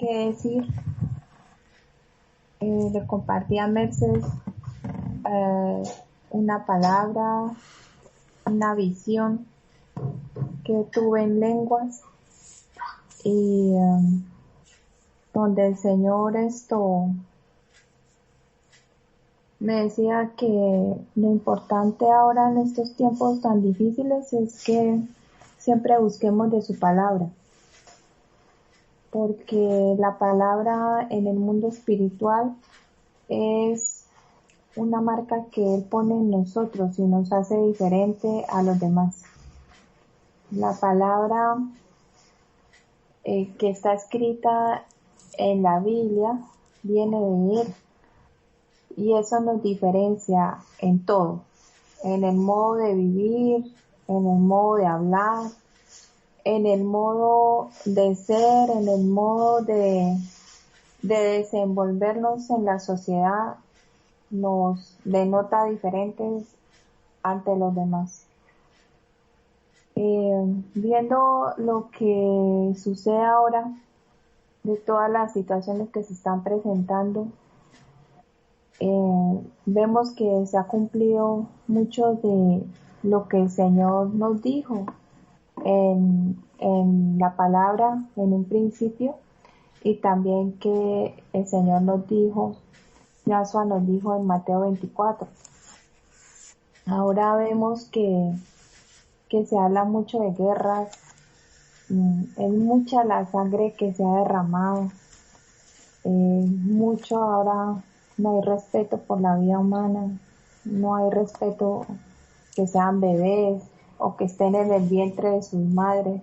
qué decir. Le compartí a Mercedes una palabra, una visión que tuve en lenguas y donde el Señor me decía que lo importante ahora en estos tiempos tan difíciles es que siempre busquemos de su palabra, porque la palabra en el mundo espiritual es una marca que Él pone en nosotros y nos hace diferente a los demás. La palabra que está escrita en la Biblia viene de Él y eso nos diferencia en todo, en el modo de vivir, en el modo de hablar, en el modo de ser, en el modo de desenvolvernos en la sociedad, nos denota diferentes ante los demás. Viendo lo que sucede ahora, de todas las situaciones que se están presentando, vemos que se ha cumplido mucho de lo que el Señor nos dijo en la palabra en un principio, y también que el Señor nos dijo, Yahshua nos dijo en Mateo 24. Ahora vemos que se habla mucho de guerras, es mucha la sangre que se ha derramado, mucho ahora no hay respeto por la vida humana, no hay respeto que sean bebés o que estén en el vientre de sus madres,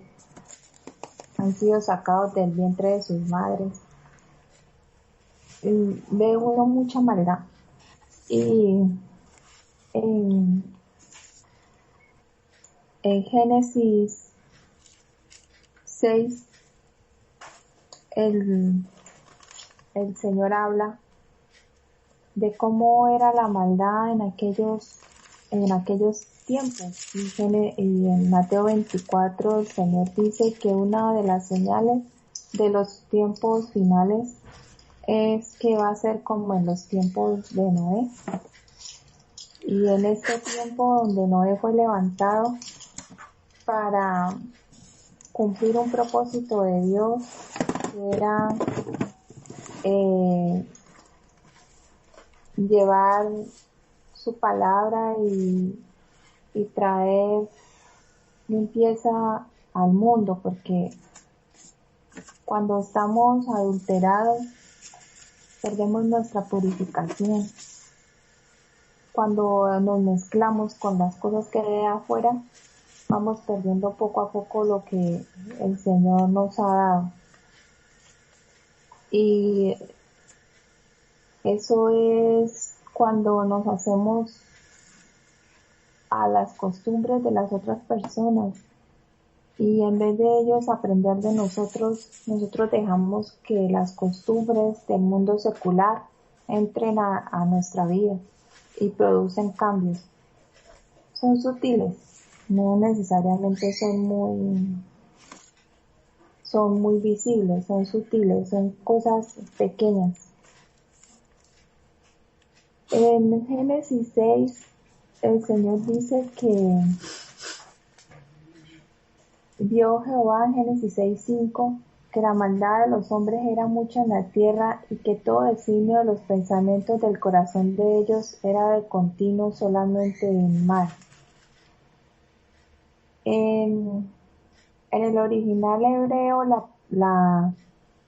han sido sacados del vientre de sus madres. Ve uno mucha maldad y en Génesis 6 el Señor habla de cómo era la maldad en aquellos tiempos. Y en Mateo 24 el Señor dice que una de las señales de los tiempos finales es que va a ser como en los tiempos de Noé. Y en este tiempo donde Noé fue levantado para cumplir un propósito de Dios, que era llevar su palabra y traer limpieza al mundo, porque cuando estamos adulterados perdemos nuestra purificación. Cuando nos mezclamos con las cosas que hay de afuera, vamos perdiendo poco a poco lo que el Señor nos ha dado. Y eso es cuando nos hacemos a las costumbres de las otras personas y en vez de ellos aprender de nosotros dejamos que las costumbres del mundo secular entren a nuestra vida y producen cambios. Son sutiles, no necesariamente son muy visibles, son sutiles, son cosas pequeñas. En Génesis 6 el Señor dice que vio Jehová en Génesis 6:5 que la maldad de los hombres era mucha en la tierra y que todo designio de los pensamientos del corazón de ellos era de continuo solamente en mal. En el original hebreo la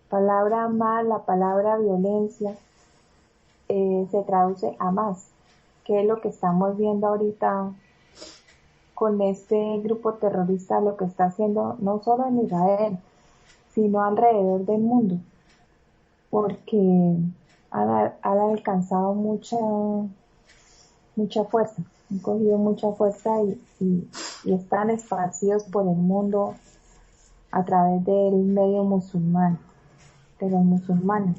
palabra mal, la palabra violencia, se traduce a más, que es lo que estamos viendo ahorita con este grupo terrorista, lo que está haciendo no solo en Israel, sino alrededor del mundo, porque han alcanzado mucha fuerza, han cogido mucha fuerza y están esparcidos por el mundo a través del medio musulmán, de los musulmanes,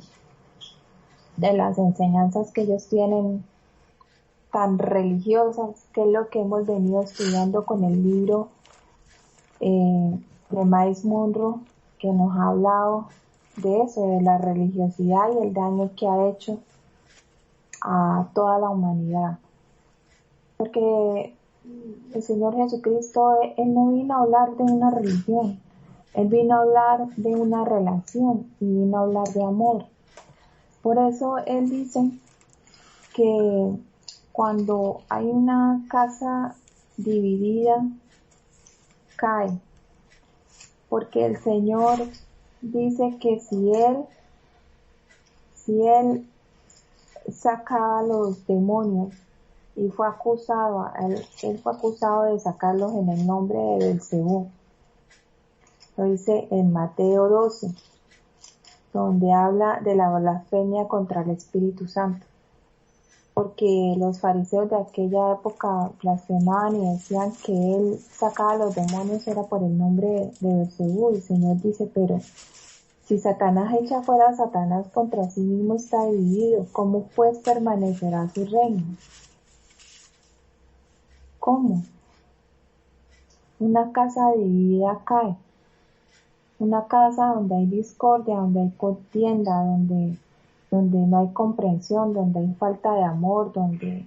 de las enseñanzas que ellos tienen tan religiosas, que es lo que hemos venido estudiando con el libro de Miles Monroe, que nos ha hablado de eso, de la religiosidad y el daño que ha hecho a toda la humanidad. Porque el Señor Jesucristo, Él no vino a hablar de una religión, Él vino a hablar de una relación y vino a hablar de amor. Por eso Él dice que cuando hay una casa dividida, cae. Porque el Señor dice que si Él sacaba a los demonios y fue acusado, él fue acusado de sacarlos en el nombre de Belcebú. Lo dice en Mateo 12, donde habla de la blasfemia contra el Espíritu Santo. Porque los fariseos de aquella época blasfemaban y decían que él sacaba a los demonios era por el nombre de Belcebú. Y el Señor dice, pero si Satanás echa fuera a Satanás, contra sí mismo está dividido. ¿Cómo pues permanecerá su reino? ¿Cómo? Una casa dividida cae. Una casa donde hay discordia, donde hay contienda, donde no hay comprensión, donde hay falta de amor, donde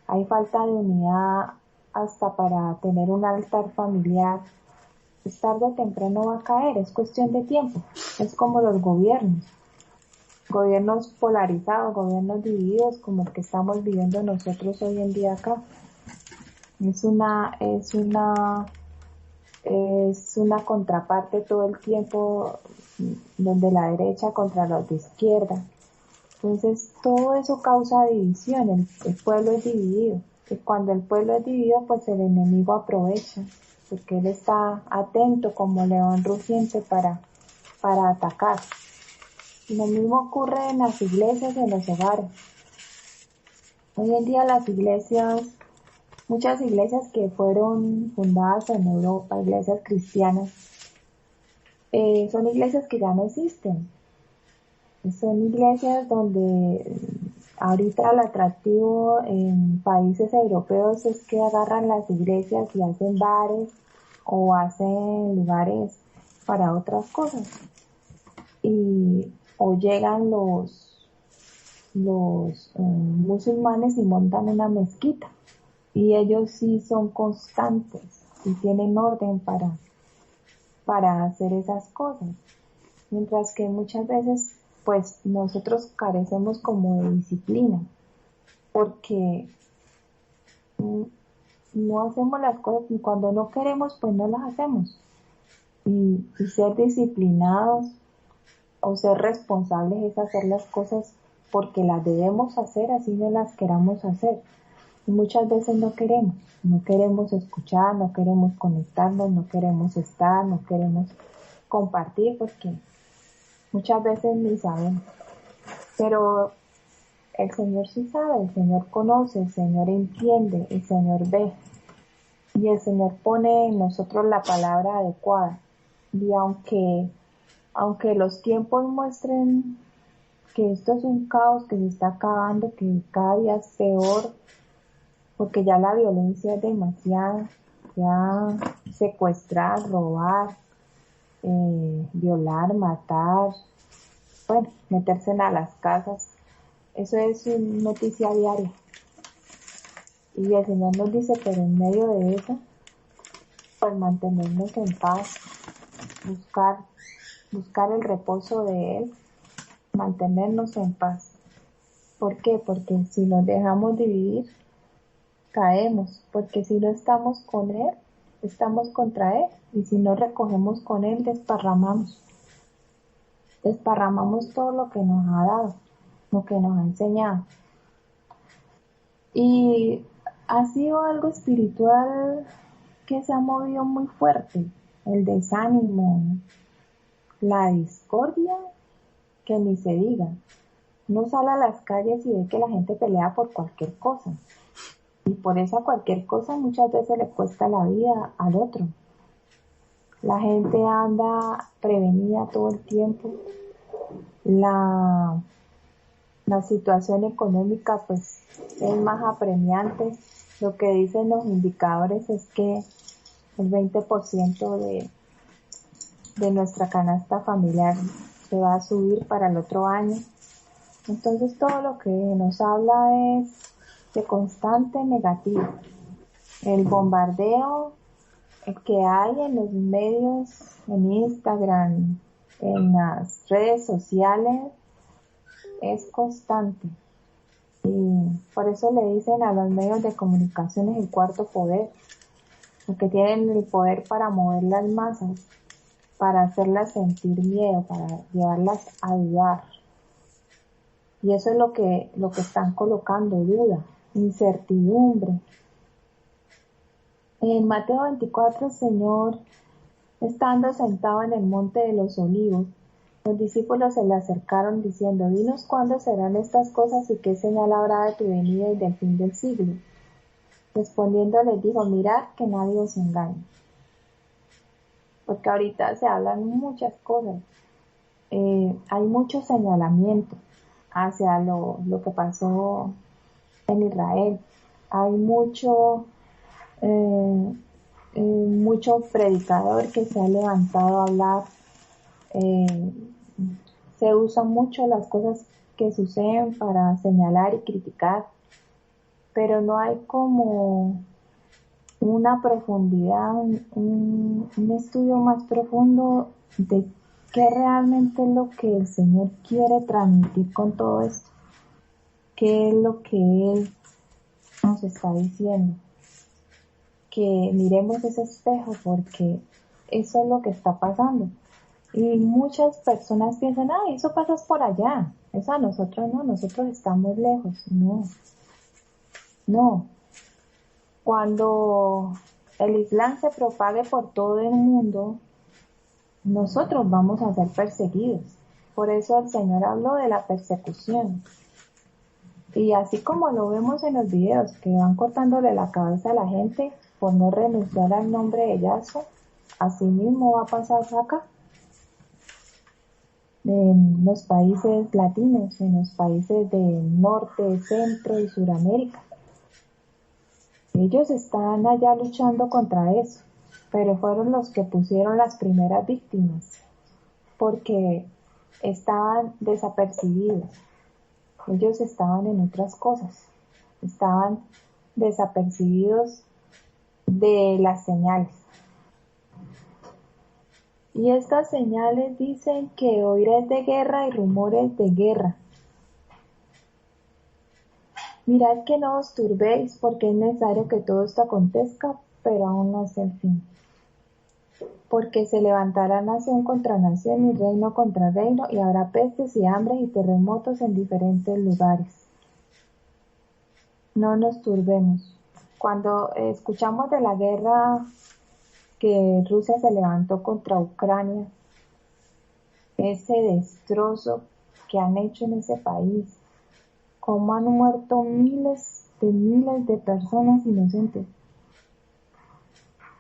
hay falta de unidad hasta para tener un altar familiar, pues tarde o temprano va a caer, es cuestión de tiempo. Es como los gobiernos polarizados, gobiernos divididos, como el que estamos viviendo nosotros hoy en día acá. Es una contraparte todo el tiempo, donde la derecha contra los de izquierda. Entonces todo eso causa división, el pueblo es dividido. Y cuando el pueblo es dividido, pues el enemigo aprovecha, porque él está atento como león rugiente para atacar. Y lo mismo ocurre en las iglesias y en los hogares. Hoy en día muchas iglesias que fueron fundadas en Europa, iglesias cristianas, son iglesias que ya no existen. Son iglesias donde ahorita el atractivo en países europeos es que agarran las iglesias y hacen bares o hacen lugares para otras cosas. O llegan los musulmanes y montan una mezquita. Y ellos sí son constantes y tienen orden para hacer esas cosas. Mientras que muchas veces pues nosotros carecemos como de disciplina, porque no hacemos las cosas y cuando no queremos pues no las hacemos. Y ser disciplinados o ser responsables es hacer las cosas porque las debemos hacer, así no las queramos hacer. Y muchas veces no queremos escuchar, no queremos conectarnos, no queremos estar, no queremos compartir porque muchas veces ni sabemos. Pero el Señor sí sabe, el Señor conoce, el Señor entiende, el Señor ve. Y el Señor pone en nosotros la palabra adecuada. Y aunque los tiempos muestren que esto es un caos, que se está acabando, que cada día es peor, porque ya la violencia es demasiada, ya secuestrar, robar, violar, matar, bueno, meterse a las casas, eso es noticia diaria. Y el Señor nos dice, pero en medio de eso, pues mantenernos en paz, buscar el reposo de Él, mantenernos en paz. ¿Por qué? Porque si nos dejamos dividir, caemos, porque si no estamos con Él, estamos contra Él, y si no recogemos con Él, desparramamos todo lo que nos ha dado, lo que nos ha enseñado. Y ha sido algo espiritual que se ha movido muy fuerte, el desánimo, la discordia, que ni se diga. Uno sale a las calles y ve que la gente pelea por cualquier cosa. Y por esa cualquier cosa muchas veces le cuesta la vida al otro. La gente anda prevenida todo el tiempo. La situación económica pues es más apremiante. Lo que dicen los indicadores es que el 20% de nuestra canasta familiar que va a subir para el otro año. Entonces todo lo que nos habla es de constante negativo. El bombardeo que hay en los medios, en Instagram, en las redes sociales, es constante. Y por eso le dicen a los medios de comunicación el cuarto poder, porque tienen el poder para mover las masas, para hacerlas sentir miedo, para llevarlas a dudar. Y eso es lo que están colocando, duda, incertidumbre. En Mateo 24, el Señor, estando sentado en el monte de los olivos, los discípulos se le acercaron diciendo: dinos cuándo serán estas cosas y qué señal habrá de tu venida y del fin del siglo. Respondiendo les dijo: mirad que nadie os engañe. Porque ahorita se hablan muchas cosas. Hay mucho señalamiento hacia lo que pasó en Israel. Hay mucho predicador que se ha levantado a hablar. Se usan mucho las cosas que suceden para señalar y criticar, pero no hay como una profundidad, un estudio más profundo de qué realmente es lo que el Señor quiere transmitir con todo esto, qué es lo que Él nos está diciendo. Que miremos ese espejo, porque eso es lo que está pasando. Y muchas personas piensan: eso pasa por allá, eso a nosotros no, nosotros estamos lejos. No. Cuando el Islam se propague por todo el mundo, nosotros vamos a ser perseguidos. Por eso el Señor habló de la persecución. Y así como lo vemos en los videos, que van cortándole la cabeza a la gente por no renunciar al nombre de Yahshua, así mismo va a pasar acá. En los países latinos, en los países del norte, centro y suramérica. Ellos están allá luchando contra eso, pero fueron los que pusieron las primeras víctimas, porque estaban desapercibidos. Ellos estaban en otras cosas, estaban desapercibidos de las señales. Y estas señales dicen que oiréis de guerra y rumores de guerra. Mirad que no os turbéis, porque es necesario que todo esto acontezca, pero aún no es el fin. Porque se levantará nación contra nación y reino contra reino, y habrá pestes y hambres y terremotos en diferentes lugares. No nos turbemos. Cuando escuchamos de la guerra que Rusia se levantó contra Ucrania, ese destrozo que han hecho en ese país, cómo han muerto miles de personas inocentes.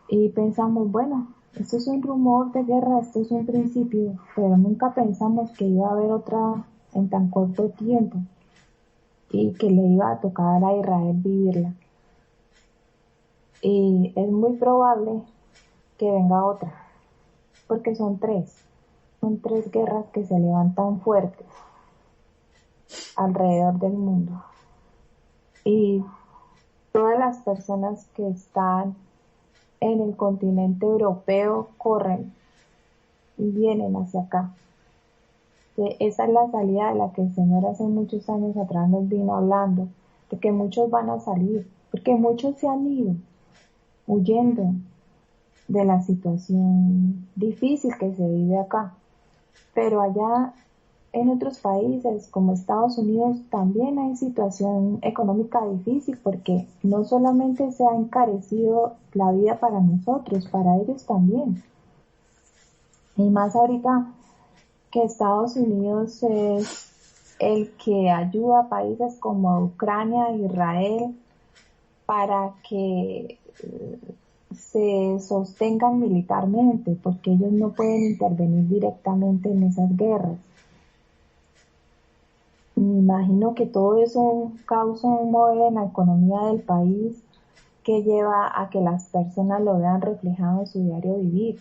Y pensamos, bueno, esto es un rumor de guerra, esto es un principio, pero nunca pensamos que iba a haber otra en tan corto tiempo y que le iba a tocar a Israel vivirla. Y es muy probable que venga otra, porque son tres guerras que se levantan fuertes alrededor del mundo. Y todas las personas que están en el continente europeo corren y vienen hacia acá. Esa es la salida de la que el Señor hace muchos años atrás nos vino hablando, de que muchos van a salir, porque muchos se han ido huyendo de la situación difícil que se vive acá. Pero allá en otros países como Estados Unidos también hay situación económica difícil, porque no solamente se ha encarecido la vida para nosotros, para ellos también. Y más ahorita que Estados Unidos es el que ayuda a países como Ucrania e Israel para que se sostengan militarmente, porque ellos no pueden intervenir directamente en esas guerras. Me imagino que todo eso causa un mover en la economía del país que lleva a que las personas lo vean reflejado en su diario vivir,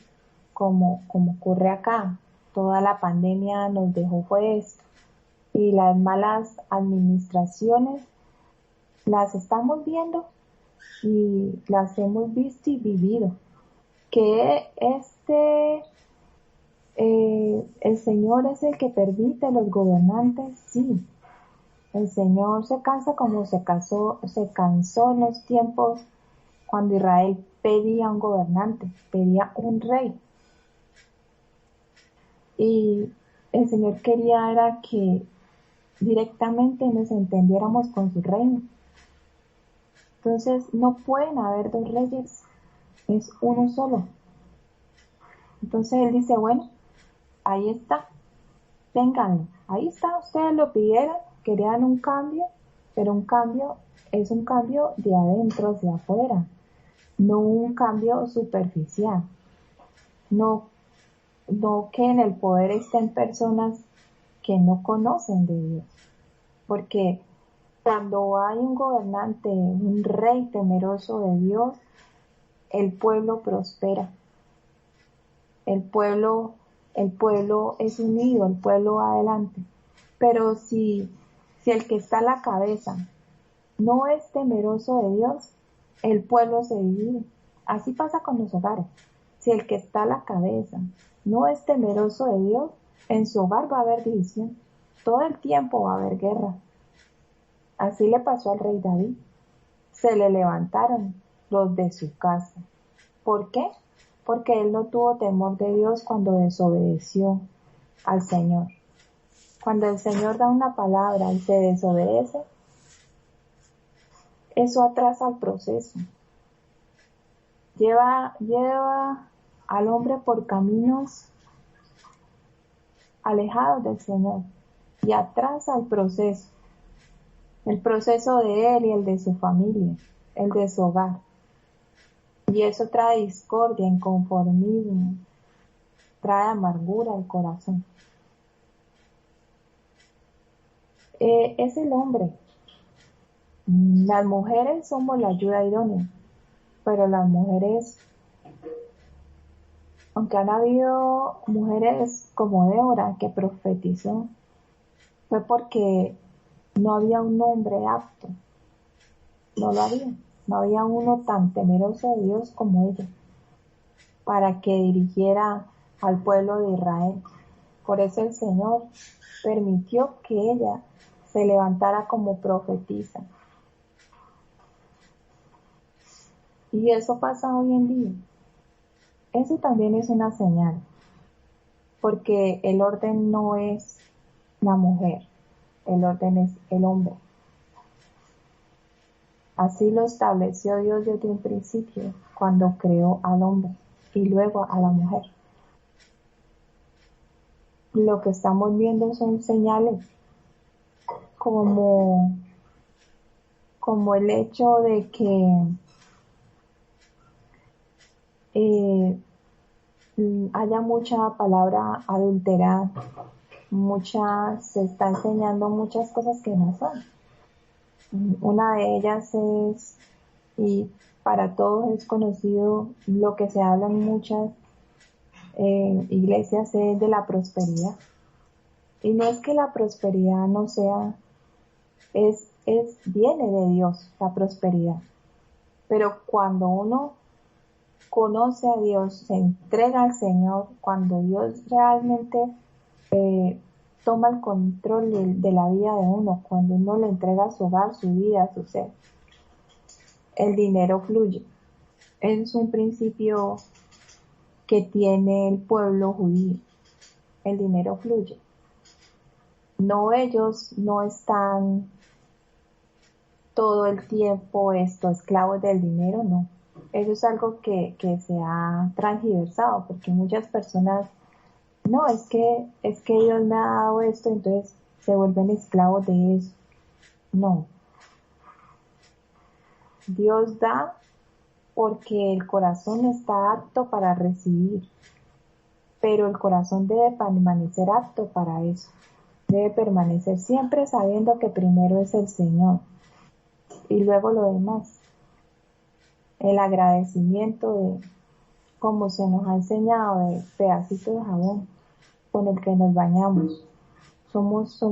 como ocurre acá. toda la pandemia nos dejó fue esto. Y las malas administraciones las estamos viendo y las hemos visto y vivido. Que el Señor es el que permite a los gobernantes, sí. El Señor se cansa como se cansó en los tiempos cuando Israel pedía un gobernante, pedía un rey. Y el Señor quería era que directamente nos entendiéramos con su reino. Entonces no pueden haber dos reyes, es uno solo. Entonces Él dice, bueno, ahí está, ténganlo, ahí está, ustedes lo pidieron, querían un cambio, pero un cambio es un cambio de adentro hacia afuera, no un cambio superficial, no que en el poder estén personas que no conocen de Dios, porque cuando hay un gobernante, un rey temeroso de Dios, el pueblo prospera, el pueblo es unido, el pueblo va adelante. Pero si el que está a la cabeza no es temeroso de Dios, el pueblo se divide. Así pasa con los hogares. Si el que está a la cabeza no es temeroso de Dios, en su hogar va a haber división. Todo el tiempo va a haber guerra. Así le pasó al rey David. Se le levantaron los de su casa. ¿Por qué? Porque él no tuvo temor de Dios cuando desobedeció al Señor. Cuando el Señor da una palabra y se desobedece, eso atrasa el proceso. Lleva al hombre por caminos alejados del Señor y atrasa el proceso de él y el de su familia, el de su hogar. Y eso trae discordia, inconformismo, trae amargura al corazón. Es el hombre. Las mujeres somos la ayuda idónea, pero las mujeres, aunque han habido mujeres como Débora que profetizó, fue porque no había un hombre apto, no había uno tan temeroso de Dios como ella, para que dirigiera al pueblo de Israel. Por eso el Señor permitió que ella se levantara como profetisa. Y eso pasa hoy en día. Eso también es una señal, porque el orden no es la mujer, el orden es el hombre. Así lo estableció Dios desde un principio, cuando creó al hombre y luego a la mujer. Lo que estamos viendo son señales como el hecho de que haya mucha palabra adulterada, se está enseñando muchas cosas que no son. Una de ellas es, y para todos es conocido, lo que se habla en muchas iglesias es de la prosperidad. Y no es que la prosperidad no sea, viene de Dios, la prosperidad. Pero cuando uno conoce a Dios, se entrega al Señor, cuando Dios realmente toma el control de la vida de uno, cuando uno le entrega su hogar, su vida, su ser, el dinero fluye. Es un principio que tiene el pueblo judío. El dinero fluye. No, ellos no están todo el tiempo esclavos del dinero, no. Eso es algo que se ha transgiversado, porque muchas personas, no, es que Dios me ha dado esto, entonces se vuelven esclavos de eso. No. Dios da porque el corazón está apto para recibir, pero el corazón debe permanecer apto para eso. Debe permanecer siempre sabiendo que primero es el Señor y luego lo demás. El agradecimiento de, como se nos ha enseñado, de pedacito de jabón. con el que nos bañamos. Somos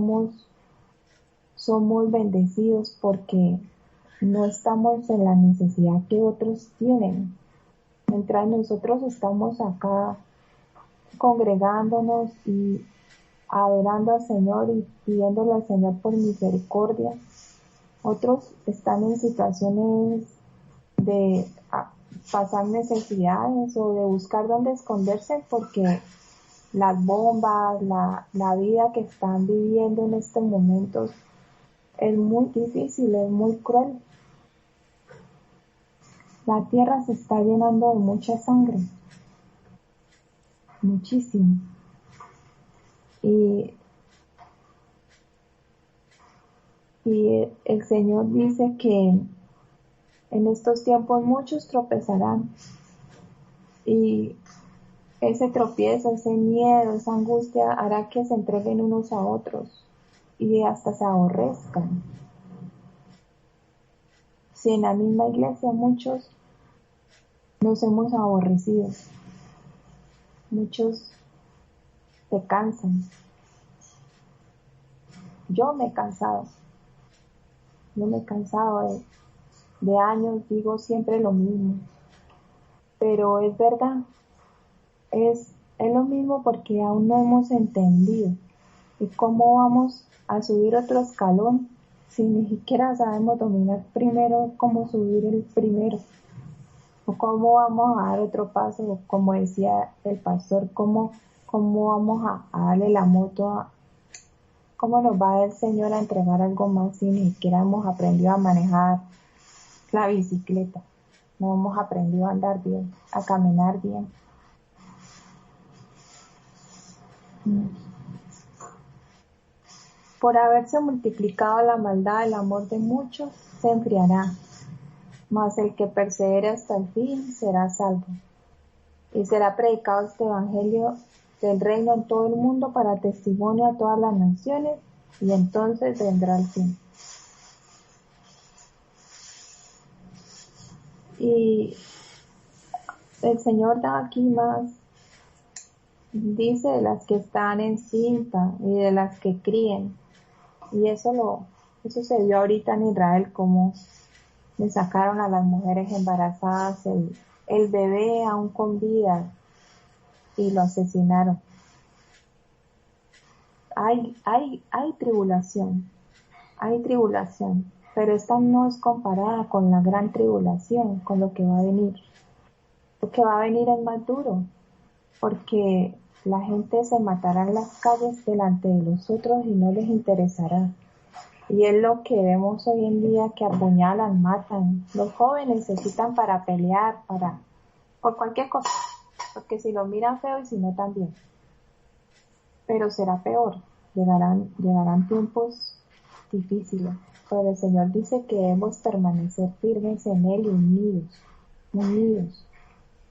bendecidos porque no estamos en la necesidad que otros tienen. Mientras nosotros estamos acá congregándonos y adorando al Señor y pidiéndole al Señor por misericordia, otros están en situaciones de pasar necesidades o de buscar dónde esconderse porque las bombas, la vida que están viviendo en estos momentos es muy difícil, es muy cruel. La tierra se está llenando de mucha sangre, muchísimo. Y el Señor dice que en estos tiempos muchos tropezarán y ese tropiezo, ese miedo, esa angustia hará que se entreguen unos a otros y hasta se aborrezcan. Si en la misma iglesia muchos nos hemos aborrecido, muchos se cansan. Yo me he cansado de años, digo siempre lo mismo, pero es verdad, es lo mismo porque aún no hemos entendido. ¿Y cómo vamos a subir otro escalón si ni siquiera sabemos dominar primero cómo subir el primero? ¿O cómo vamos a dar otro paso? Como decía el pastor, ¿cómo vamos a darle la moto? ¿Cómo nos va el Señor a entregar algo más si ni siquiera hemos aprendido a manejar la bicicleta? No hemos aprendido a andar bien, a caminar bien. Por haberse multiplicado la maldad, el amor de muchos se enfriará, mas el que persevere hasta el fin será salvo. Y será predicado este evangelio del reino en todo el mundo para testimonio a todas las naciones, y entonces vendrá el fin. Y el Señor da aquí más, dice de las que están encinta y de las que críen. Y eso se vio ahorita en Israel, como le sacaron a las mujeres embarazadas el bebé aún con vida y lo asesinaron. Hay tribulación, pero esta no es comparada con la gran tribulación, con lo que va a venir. Lo que va a venir es más duro, porque la gente se matará en las calles delante de los otros y no les interesará. Y es lo que vemos hoy en día, que apuñalan, matan. Los jóvenes se citan para pelear, por cualquier cosa, porque si lo miran feo y si no también. Pero será peor, llegarán tiempos difíciles, pero el Señor dice que debemos permanecer firmes en Él y unidos,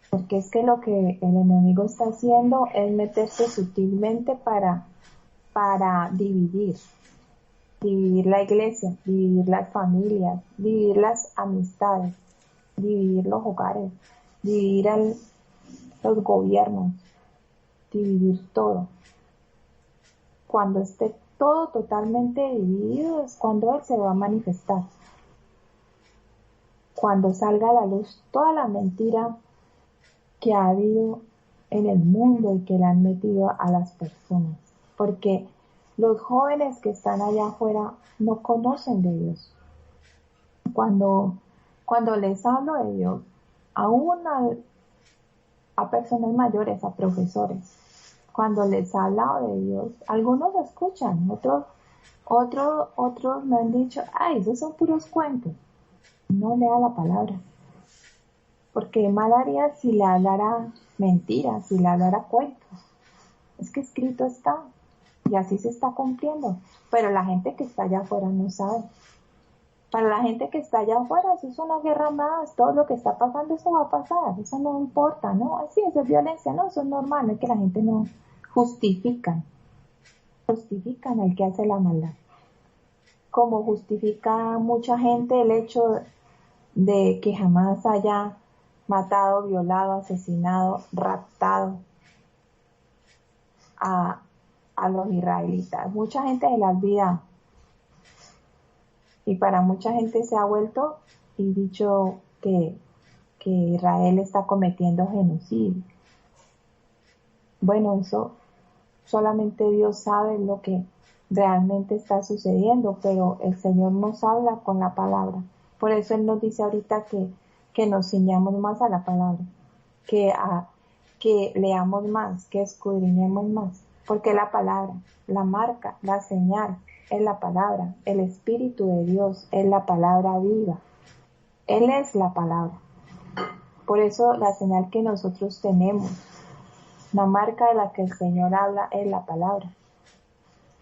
porque es que lo que el enemigo está haciendo es meterse sutilmente para dividir la iglesia, dividir las familias, dividir las amistades, dividir los hogares, dividir los gobiernos, dividir todo. Cuando esté todo totalmente dividido es cuando Él se va a manifestar. Cuando salga a la luz toda la mentira que ha habido en el mundo y que le han metido a las personas. Porque los jóvenes que están allá afuera no conocen de Dios. Cuando les hablo de Dios, aún a personas mayores, a profesores, cuando les he hablado de Dios, algunos lo escuchan, otros me han dicho, ay, esos son puros cuentos. No lea la palabra, porque mal haría si le hablara mentiras, si le hablara cuentos. Es que escrito está, y así se está cumpliendo, pero la gente que está allá afuera no sabe. Para la gente que está allá afuera, eso es una guerra más, todo lo que está pasando, eso va a pasar, eso no importa, ¿no? Sí, eso es violencia, no, eso es normal, no es que la gente no justifican al que hace la maldad. Como justifica mucha gente el hecho de que jamás haya matado, violado, asesinado, raptado a, a los israelitas. Mucha gente se la olvida y para mucha gente se ha vuelto y dicho que Israel está cometiendo genocidio. Bueno, eso solamente Dios sabe lo que realmente está sucediendo, pero el Señor nos habla con la palabra. Por eso Él nos dice ahorita que nos ciñamos más a la palabra, que leamos más, que escudriñemos más, porque la palabra, la marca, la señal es la palabra, el Espíritu de Dios es la palabra viva, Él es la palabra. Por eso la señal que nosotros tenemos, la marca de la que el Señor habla es la palabra.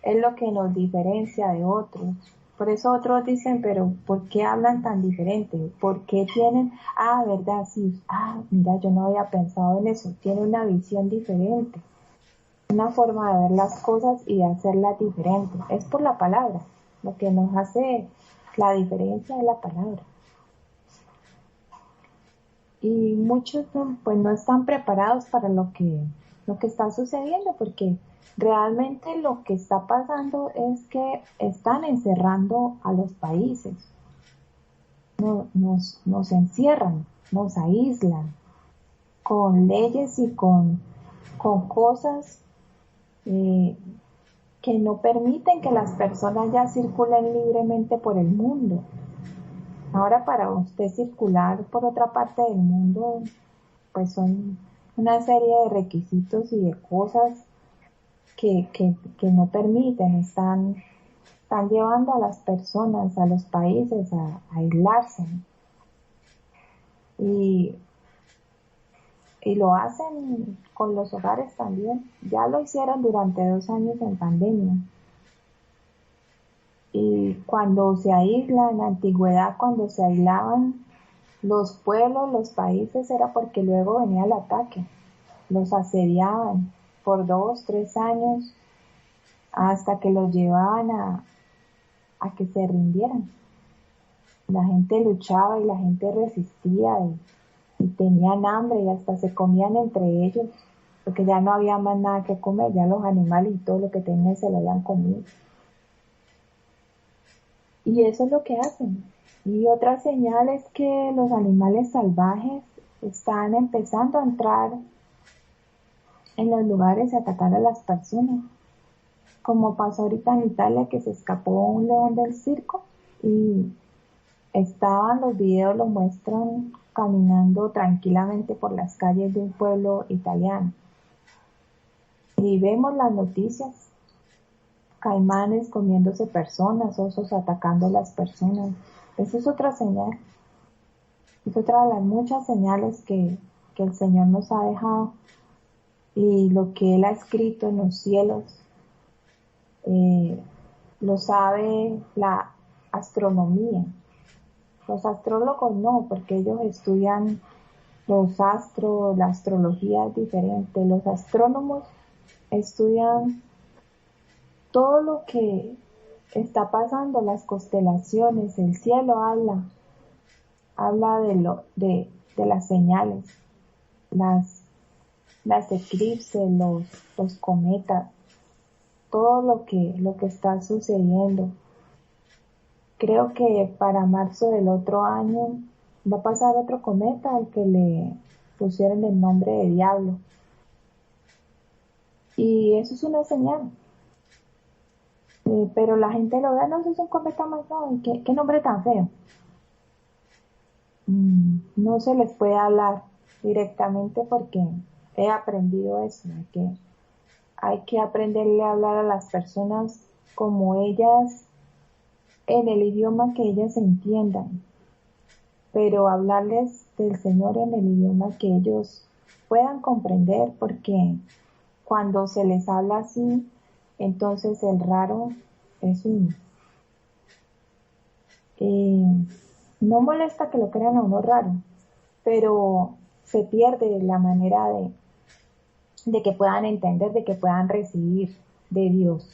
Es lo que nos diferencia de otros. Por eso otros dicen, pero ¿por qué hablan tan diferente? ¿Por qué tienen, verdad, sí, mira, yo no había pensado en eso, tiene una visión diferente, una forma de ver las cosas y de hacerlas diferentes? Es por la palabra, lo que nos hace la diferencia es la palabra. Y muchos pues no están preparados para lo que está sucediendo, porque realmente lo que está pasando es que están encerrando a los países, nos encierran, nos aíslan con leyes y con cosas que no permiten que las personas ya circulen libremente por el mundo. Ahora, para usted circular por otra parte del mundo, pues son una serie de requisitos y de cosas que no permiten, están llevando a las personas, a los países a aislarse. Y lo hacen con los hogares también. Ya lo hicieron durante 2 años en pandemia. Y cuando se aíslan, en la antigüedad, cuando se aislaban los pueblos, los países, era porque luego venía el ataque. Los asediaban por 2, 3 años hasta que los llevaban a que se rindieran. La gente luchaba y la gente resistía y tenían hambre y hasta se comían entre ellos, porque ya no había más nada que comer, ya los animales y todo lo que tenían se lo habían comido. Y eso es lo que hacen. Y otra señal es que los animales salvajes están empezando a entrar en los lugares y atacar a las personas, como pasó ahorita en Italia, que se escapó un león del circo y los videos lo muestran caminando tranquilamente por las calles de un pueblo italiano. Y vemos las noticias, caimanes comiéndose personas, osos atacando a las personas. Esa es otra señal. Es otra de las muchas señales que el Señor nos ha dejado y lo que Él ha escrito en los cielos. Lo sabe la astronomía. Los astrólogos no, porque ellos estudian los astros, la astrología es diferente. Los astrónomos estudian todo lo que está pasando, las constelaciones, el cielo habla de las señales, las eclipses, los cometas, todo lo que está sucediendo. Creo que para marzo del otro año va a pasar otro cometa al que le pusieron el nombre de Diablo. Y eso es una señal. Pero la gente lo ve, no, eso es un cometa más grande, ¿qué nombre tan feo? No se les puede hablar directamente porque he aprendido eso, hay que aprenderle a hablar a las personas como ellas, en el idioma que ellas entiendan, pero hablarles del Señor en el idioma que ellos puedan comprender, porque cuando se les habla así, entonces el raro es uno. No molesta que lo crean a uno raro, pero se pierde la manera de que puedan entender, de que puedan recibir de Dios.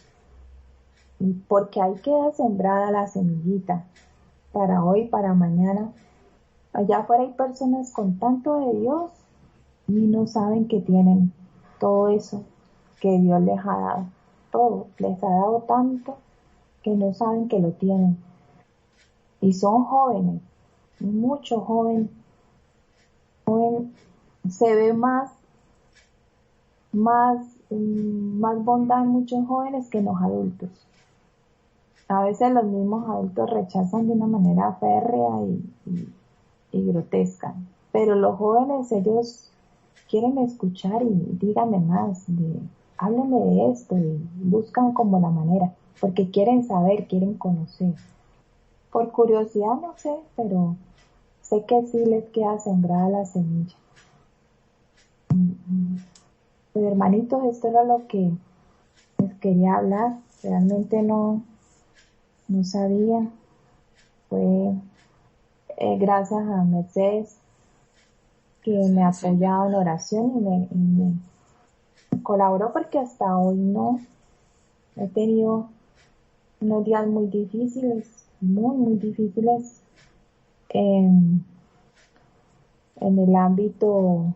Porque ahí queda sembrada la semillita para hoy, para mañana. Allá afuera hay personas con tanto de Dios y no saben que tienen todo eso que Dios les ha dado. Todo, les ha dado tanto que no saben que lo tienen. Y son jóvenes, muchos jóvenes. Se ve más bondad en muchos jóvenes que en los adultos. A veces los mismos adultos rechazan de una manera férrea y grotesca, pero los jóvenes, ellos quieren escuchar y díganme más, háblenme de esto, y buscan como la manera, porque quieren saber, quieren conocer. Por curiosidad no sé, pero sé que sí les queda sembrada la semilla. Pues hermanitos, esto era lo que les quería hablar. Realmente no sabía. Fue gracias a Mercedes que me ha apoyado en la oración y me colaboró, porque hasta hoy no he tenido unos días muy difíciles, muy difíciles en el ámbito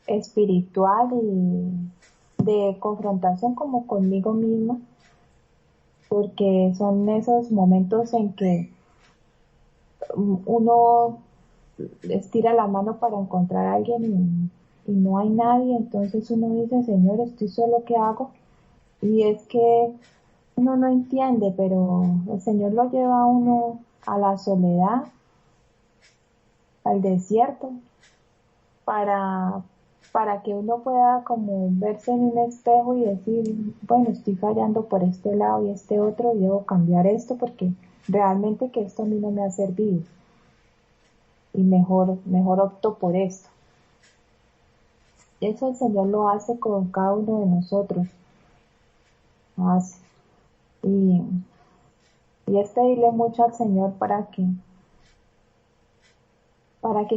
espiritual y de confrontación como conmigo misma, porque son esos momentos en que uno estira la mano para encontrar a alguien y no hay nadie, entonces uno dice, Señor, estoy solo, ¿qué hago? Y es que uno no entiende, pero el Señor lo lleva a uno a la soledad, al desierto, para, para que uno pueda como verse en un espejo y decir, bueno, estoy fallando por este lado y este otro, y debo cambiar esto porque realmente que esto a mí no me ha servido y mejor opto por esto. Eso el Señor lo hace con cada uno de nosotros. Lo hace. Y es pedirle mucho al Señor para que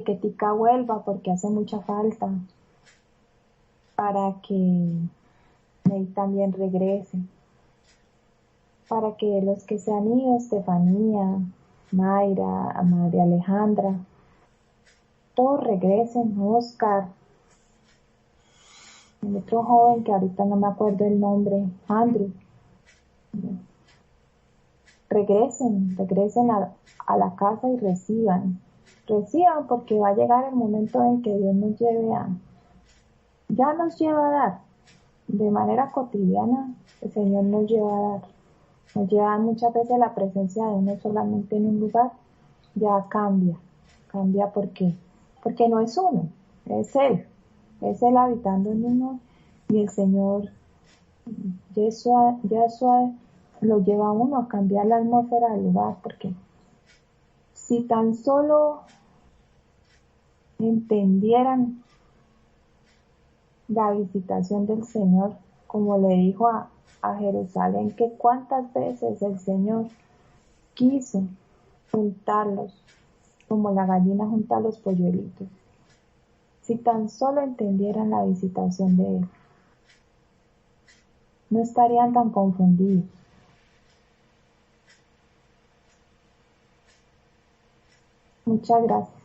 Ketika vuelva, porque hace mucha falta, para que Ney también regrese, para que los que se han ido, Estefanía, Mayra, María Alejandra, todos regresen, Oscar, el otro joven que ahorita no me acuerdo el nombre, Andrew, regresen a la casa y reciban porque va a llegar el momento en que Dios nos ya nos lleva a dar, de manera cotidiana, el Señor nos lleva a dar. Nos lleva muchas veces la presencia de uno solamente en un lugar, ya cambia porque no es uno, es Él habitando en uno, y el Señor Yeshua lo lleva a uno a cambiar la atmósfera del lugar, porque si tan solo entendieran la visitación del Señor, como le dijo a Jerusalén, que cuántas veces el Señor quiso juntarlos, como la gallina junta los polluelitos. Si tan solo entendieran la visitación de Él, no estarían tan confundidos. Muchas gracias.